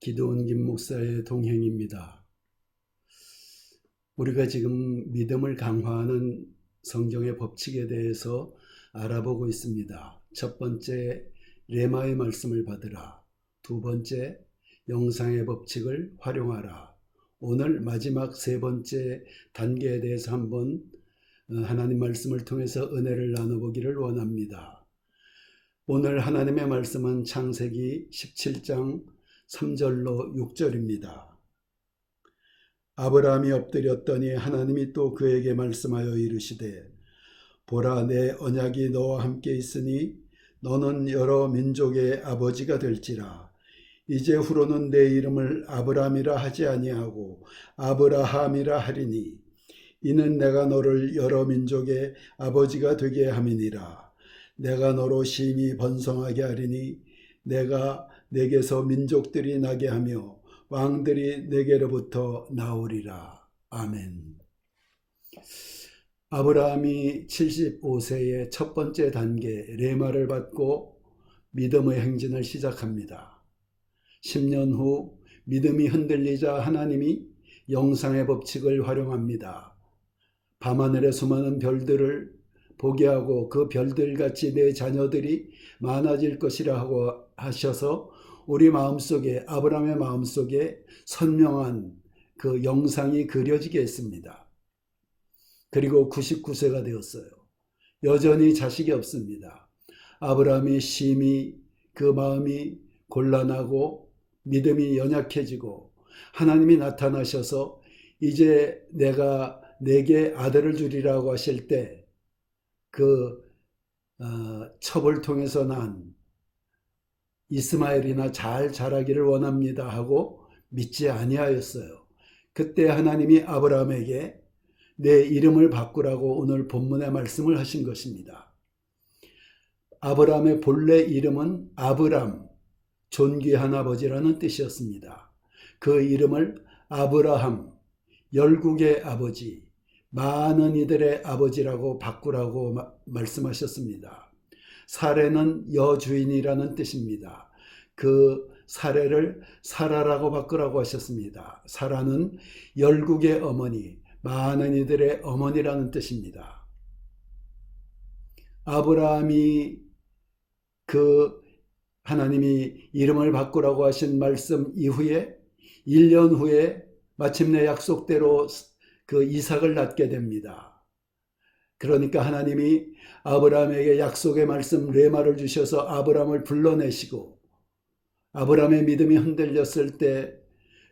기도원 김 목사의 동행입니다. 우리가 지금 믿음을 강화하는 성경의 법칙에 대해서 알아보고 있습니다. 첫 번째, 레마의 말씀을 받으라. 두 번째, 영상의 법칙을 활용하라. 오늘 마지막 세 번째 단계에 대해서 한번 하나님 말씀을 통해서 은혜를 나눠보기를 원합니다. 오늘 하나님의 말씀은 창세기 17장 3절로 6절입니다. 아브라함이 엎드렸더니 하나님이 또 그에게 말씀하여 이르시되 보라, 내 언약이 너와 함께 있으니 너는 여러 민족의 아버지가 될지라. 이제 후로는 내 이름을 아브라함이라 하지 아니하고 아브라함이라 하리니 이는 내가 너를 여러 민족의 아버지가 되게 함이니라. 내가 너로 심히 번성하게 하리니 내가 내게서 민족들이 나게 하며 왕들이 내게로부터 나오리라. 아멘. 아브라함이 75세의 첫 번째 단계 레마를 받고 믿음의 행진을 시작합니다. 10년 후 믿음이 흔들리자 하나님이 영상의 법칙을 활용합니다. 밤하늘의 수많은 별들을 보게 하고 그 별들같이 내 자녀들이 많아질 것이라 하고 하셔서 우리 마음속에, 아브라함의 마음속에 선명한 그 영상이 그려지게 했습니다. 그리고 99세가 되었어요. 여전히 자식이 없습니다. 아브라함이 심히 그 마음이 곤란하고 믿음이 연약해지고 하나님이 나타나셔서 이제 내가 내게 아들을 주리라고 하실 때 그 첩을 통해서 난 이스마엘이나 잘 자라기를 원합니다 하고 믿지 아니하였어요. 그때 하나님이 아브라함에게 내 이름을 바꾸라고 오늘 본문의 말씀을 하신 것입니다. 아브라함의 본래 이름은 아브람, 존귀한 아버지라는 뜻이었습니다. 그 이름을 아브라함, 열국의 아버지, 많은 이들의 아버지라고 바꾸라고 말씀하셨습니다. 사레는 여주인이라는 뜻입니다. 그 사레를 사라라고 바꾸라고 하셨습니다. 사라는 열국의 어머니, 많은 이들의 어머니라는 뜻입니다. 아브라함이 그 하나님이 이름을 바꾸라고 하신 말씀 이후에 1년 후에 마침내 약속대로 그 이삭을 낳게 됩니다. 그러니까 하나님이 아브라함에게 약속의 말씀 레마를 주셔서 아브라함을 불러내시고 아브라함의 믿음이 흔들렸을 때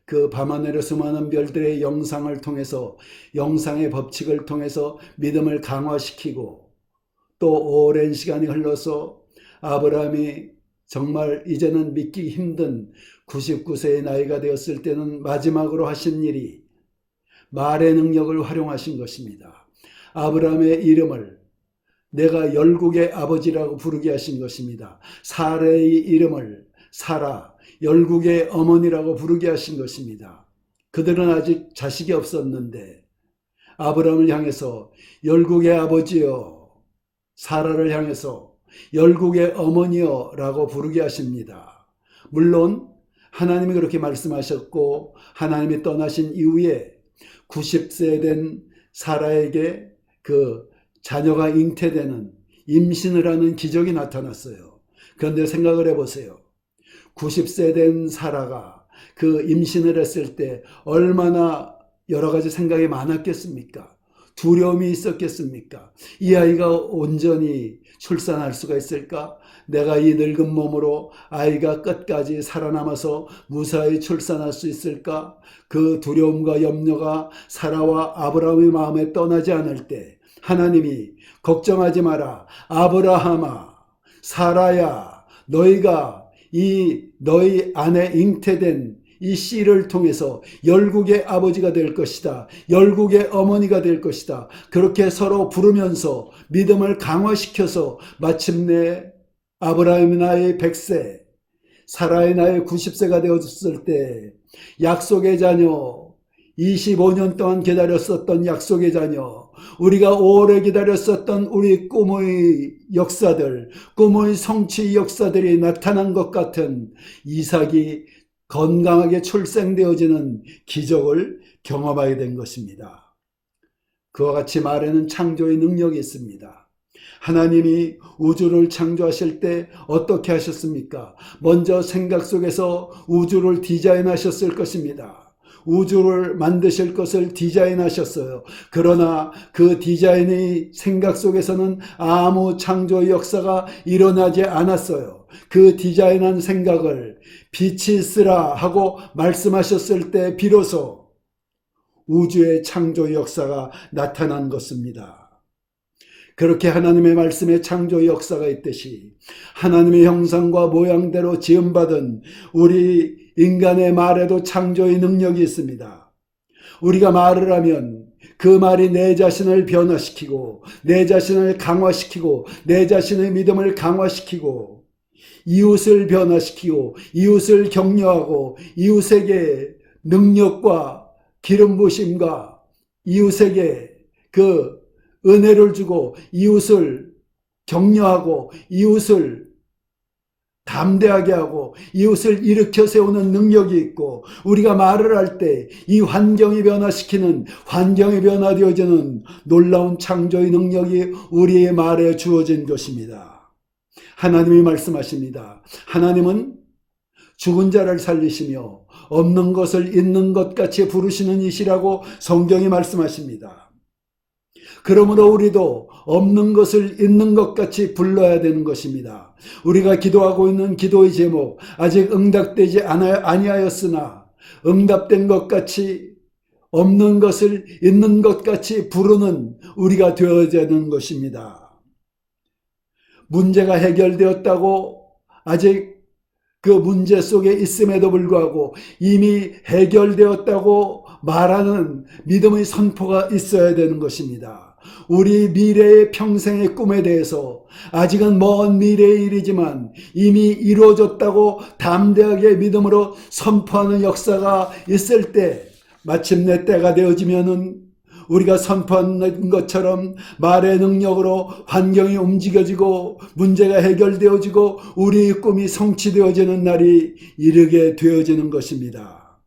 그 밤하늘의 수많은 별들의 영상을 통해서 영상의 법칙을 통해서 믿음을 강화시키고 또 오랜 시간이 흘러서 아브라함이 정말 이제는 믿기 힘든 99세의 나이가 되었을 때는 마지막으로 하신 일이 말의 능력을 활용하신 것입니다. 아브라함의 이름을 내가 열국의 아버지라고 부르게 하신 것입니다. 사레의 이름을 사라, 열국의 어머니라고 부르게 하신 것입니다. 그들은 아직 자식이 없었는데 아브라함을 향해서 열국의 아버지여, 사라를 향해서 열국의 어머니여 라고 부르게 하십니다. 물론 하나님이 그렇게 말씀하셨고 하나님이 떠나신 이후에 90세 된 사라에게 그 자녀가 잉태되는 임신을 하는 기적이 나타났어요. 그런데 생각을 해보세요. 90세 된 사라가 그 임신을 했을 때 얼마나 여러 가지 생각이 많았겠습니까? 두려움이 있었겠습니까? 이 아이가 온전히 출산할 수가 있을까? 내가 이 늙은 몸으로 아이가 끝까지 살아남아서 무사히 출산할 수 있을까? 그 두려움과 염려가 사라와 아브라함의 마음에 떠나지 않을 때 하나님이 걱정하지 마라. 아브라함아, 사라야, 너희가 이 너희 안에 잉태된 이 씨를 통해서 열국의 아버지가 될 것이다. 열국의 어머니가 될 것이다. 그렇게 서로 부르면서 믿음을 강화시켜서 마침내 아브라함의 나이 100세, 사라의 나이 90세가 되었을 때 약속의 자녀, 25년 동안 기다렸었던 약속의 자녀, 우리가 오래 기다렸었던 우리 꿈의 역사들, 꿈의 성취 역사들이 나타난 것 같은 이삭이 건강하게 출생되어지는 기적을 경험하게 된 것입니다. 그와 같이 말에는 창조의 능력이 있습니다. 하나님이 우주를 창조하실 때 어떻게 하셨습니까? 먼저 생각 속에서 우주를 디자인하셨을 것입니다. 우주를 만드실 것을 디자인하셨어요. 그러나 그 디자인의 생각 속에서는 아무 창조의 역사가 일어나지 않았어요. 그 디자인한 생각을 빛이 있으라 하고 말씀하셨을 때 비로소 우주의 창조 역사가 나타난 것입니다. 그렇게 하나님의 말씀에 창조 역사가 있듯이 하나님의 형상과 모양대로 지음받은 우리 인간의 말에도 창조의 능력이 있습니다. 우리가 말을 하면 그 말이 내 자신을 변화시키고 내 자신을 강화시키고 내 자신의 믿음을 강화시키고 이웃을 변화시키고 이웃을 격려하고 이웃에게 능력과 기름 부으심과 이웃에게 그 은혜를 주고 이웃을 격려하고 이웃을 담대하게 하고 이웃을 일으켜 세우는 능력이 있고 우리가 말을 할 때 이 환경이 변화시키는 환경이 변화되어지는 놀라운 창조의 능력이 우리의 말에 주어진 것입니다. 하나님이 말씀하십니다. 하나님은 죽은 자를 살리시며 없는 것을 있는 것 같이 부르시는 이시라고 성경이 말씀하십니다. 그러므로 우리도 없는 것을 있는 것 같이 불러야 되는 것입니다. 우리가 기도하고 있는 기도의 제목 아직 응답되지 아니하였으나 응답된 것 같이 없는 것을 있는 것 같이 부르는 우리가 되어야 되는 것입니다. 문제가 해결되었다고 아직 그 문제 속에 있음에도 불구하고 이미 해결되었다고 말하는 믿음의 선포가 있어야 되는 것입니다. 우리 미래의 평생의 꿈에 대해서 아직은 먼 미래의 일이지만 이미 이루어졌다고 담대하게 믿음으로 선포하는 역사가 있을 때 마침내 때가 되어지면은 우리가 선포한 것처럼 말의 능력으로 환경이 움직여지고 문제가 해결되어지고 우리의 꿈이 성취되어지는 날이 이르게 되어지는 것입니다.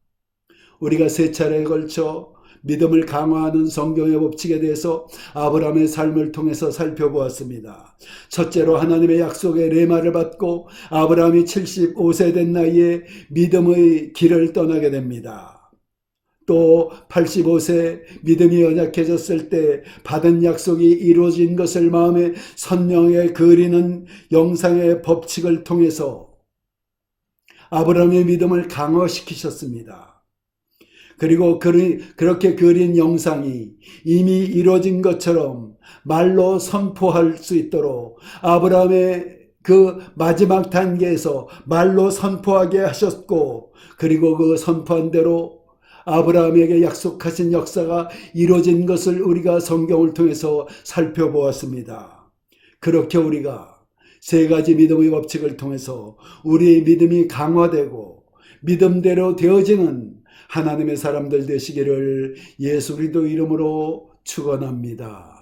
우리가 세 차례에 걸쳐 믿음을 강화하는 성경의 법칙에 대해서 아브라함의 삶을 통해서 살펴보았습니다. 첫째로 하나님의 약속의 레마를 받고 아브라함이 75세 된 나이에 믿음의 길을 떠나게 됩니다. 또 85세 믿음이 연약해졌을 때 받은 약속이 이루어진 것을 마음에 선명하게 그리는 영상의 법칙을 통해서 아브라함의 믿음을 강화시키셨습니다. 그리고 그렇게 그린 영상이 이미 이루어진 것처럼 말로 선포할 수 있도록 아브라함의 그 마지막 단계에서 말로 선포하게 하셨고 그리고 그 선포한 대로 아브라함에게 약속하신 역사가 이루어진 것을 우리가 성경을 통해서 살펴보았습니다. 그렇게 우리가 세 가지 믿음의 법칙을 통해서 우리의 믿음이 강화되고 믿음대로 되어지는 하나님의 사람들 되시기를 예수 그리스도 이름으로 축원합니다.